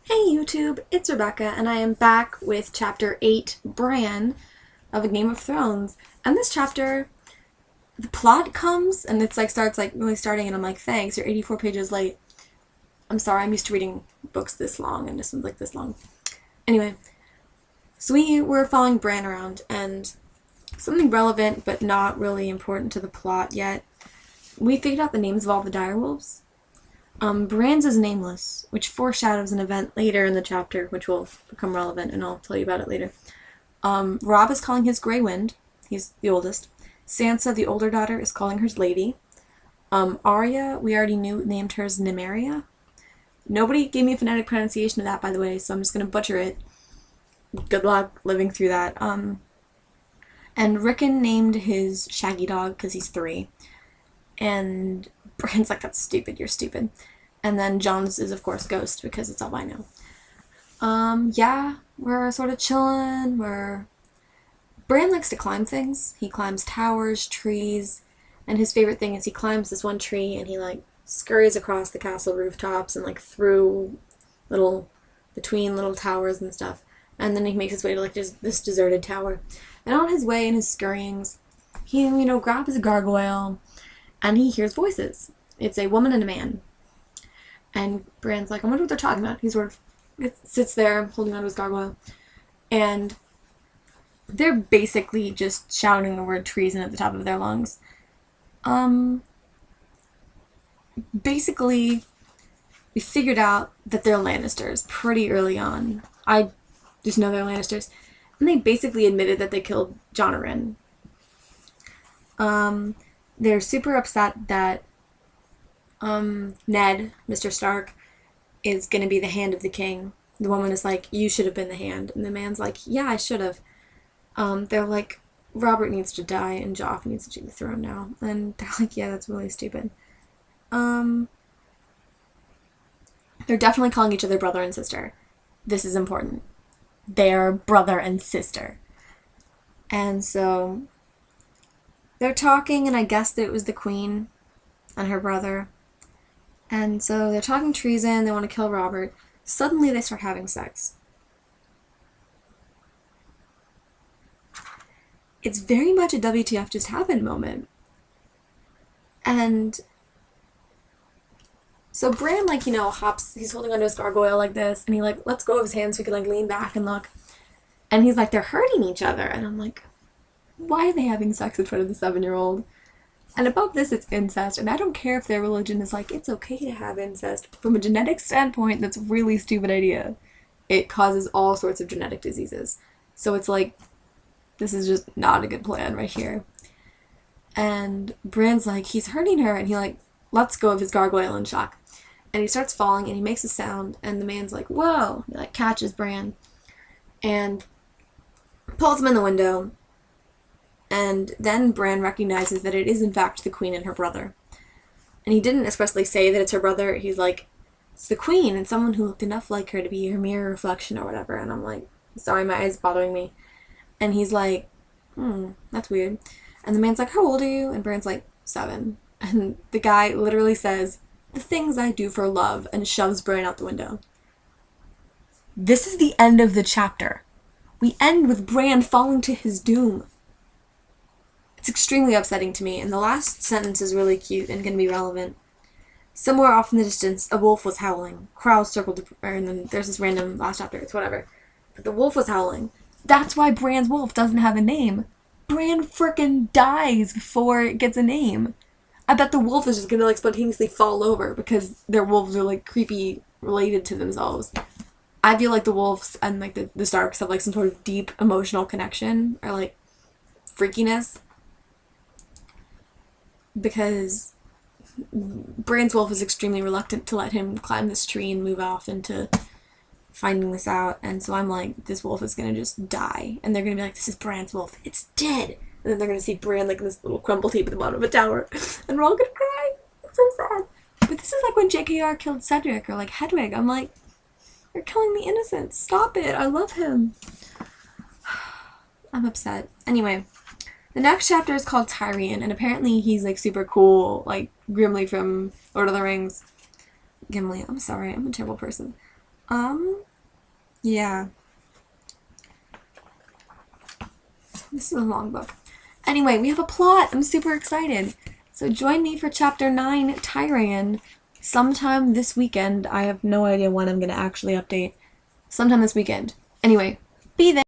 Hey YouTube, it's Rebecca, and I am back with Chapter 8, Bran, of A Game of Thrones. And this chapter, the plot comes, and it's starts really starting, and I'm like, thanks, you're 84 pages late. I'm sorry, I'm used to reading books this long, and this one's like this long. Anyway, so we were following Bran around, and something relevant, but not really important to the plot yet. We figured out the names of all the direwolves. Bran's is nameless, which foreshadows an event later in the chapter, which will become relevant, and I'll tell you about it later. Robb is calling his Grey Wind. He's the oldest. Sansa, the older daughter, is calling hers Lady. Arya, we already named hers Nymeria. Nobody gave me a phonetic pronunciation of that, by the way, so I'm just going to butcher it. Good luck living through that. And Rickon named his Shaggy Dog because he's 3. And Bran's like, that's stupid, you're stupid. And then John's is, of course, Ghost, because it's all I know. Yeah, we're sort of chilling. Bran likes to climb things. He climbs towers, trees, and his favorite thing is he climbs this one tree and he, scurries across the castle rooftops and, through between little towers and stuff. And then he makes his way to, this deserted tower. And on his way in his scurryings, he, grabs a gargoyle and he hears voices. It's a woman and a man. And Bran's like, I wonder what they're talking about. He sort of sits there holding onto his gargoyle. And they're basically just shouting the word treason at the top of their lungs. Basically, we figured out that they're Lannisters pretty early on. I just know they're Lannisters. And they basically admitted that they killed Jon Arryn. They're super upset that Ned, Mr. Stark, is going to be the hand of the king. The woman is like, you should have been the hand. And the man's like, yeah, I should have. They're like, Robert needs to die and Joff needs to take the throne now. And they're like, yeah, that's really stupid. They're definitely calling each other brother and sister. This is important. They're brother and sister. And so they're talking, and I guessed it was the queen and her brother. And so they're talking treason, they want to kill Robert. Suddenly they start having sex. It's very much a WTF just happened moment. And so Bran, hops, he's holding onto his gargoyle like this, and he, lets go of his hands so he can, lean back and look. And he's like, they're hurting each other. And I'm like, why are they having sex in front of the 7-year-old? And above this, it's incest, and I don't care if their religion is it's okay to have incest. From a genetic standpoint, that's a really stupid idea. It causes all sorts of genetic diseases. So it's this is just not a good plan right here. And Bran's he's hurting her, and he, lets go of his gargoyle in shock. And he starts falling, and he makes a sound, and the man's like, whoa! He, catches Bran, and pulls him in the window. And then Bran recognizes that it is in fact the queen and her brother. And he didn't expressly say that it's her brother. He's like, it's the queen and someone who looked enough like her to be her mirror reflection or whatever. And I'm like, sorry, my eye's bothering me. And he's like, that's weird. And the man's like, how old are you? And Bran's like, 7. And the guy literally says, the things I do for love, and shoves Bran out the window. This is the end of the chapter. We end with Bran falling to his doom. It's extremely upsetting to me, and the last sentence is really cute and can be relevant. Somewhere off in the distance, a wolf was howling. Crows circled, and then there's this random last chapter, it's whatever. But the wolf was howling. That's why Bran's wolf doesn't have a name. Bran frickin' dies before it gets a name. I bet the wolf is just gonna, spontaneously fall over because their wolves are, creepy related to themselves. I feel like the wolves and, the Starks have, some sort of deep emotional connection, or, freakiness. Because Bran's wolf is extremely reluctant to let him climb this tree and move off into finding this out. And so I'm like, this wolf is going to just die. And they're going to be like, this is Bran's wolf. It's dead. And then they're going to see Bran, in this little crumbled heap at the bottom of a tower. And we're all going to cry. It's so sad. But this is when JKR killed Cedric or, Hedwig. I'm like, you're killing the innocent. Stop it. I love him. I'm upset. Anyway. The next chapter is called Tyrion, and apparently he's, super cool, Gimli from Lord of the Rings. Gimli, I'm sorry, I'm a terrible person. Yeah. This is a long book. Anyway, we have a plot. I'm super excited. So join me for chapter 9, Tyran, sometime this weekend. I have no idea when I'm going to actually update. Sometime this weekend. Anyway, be there.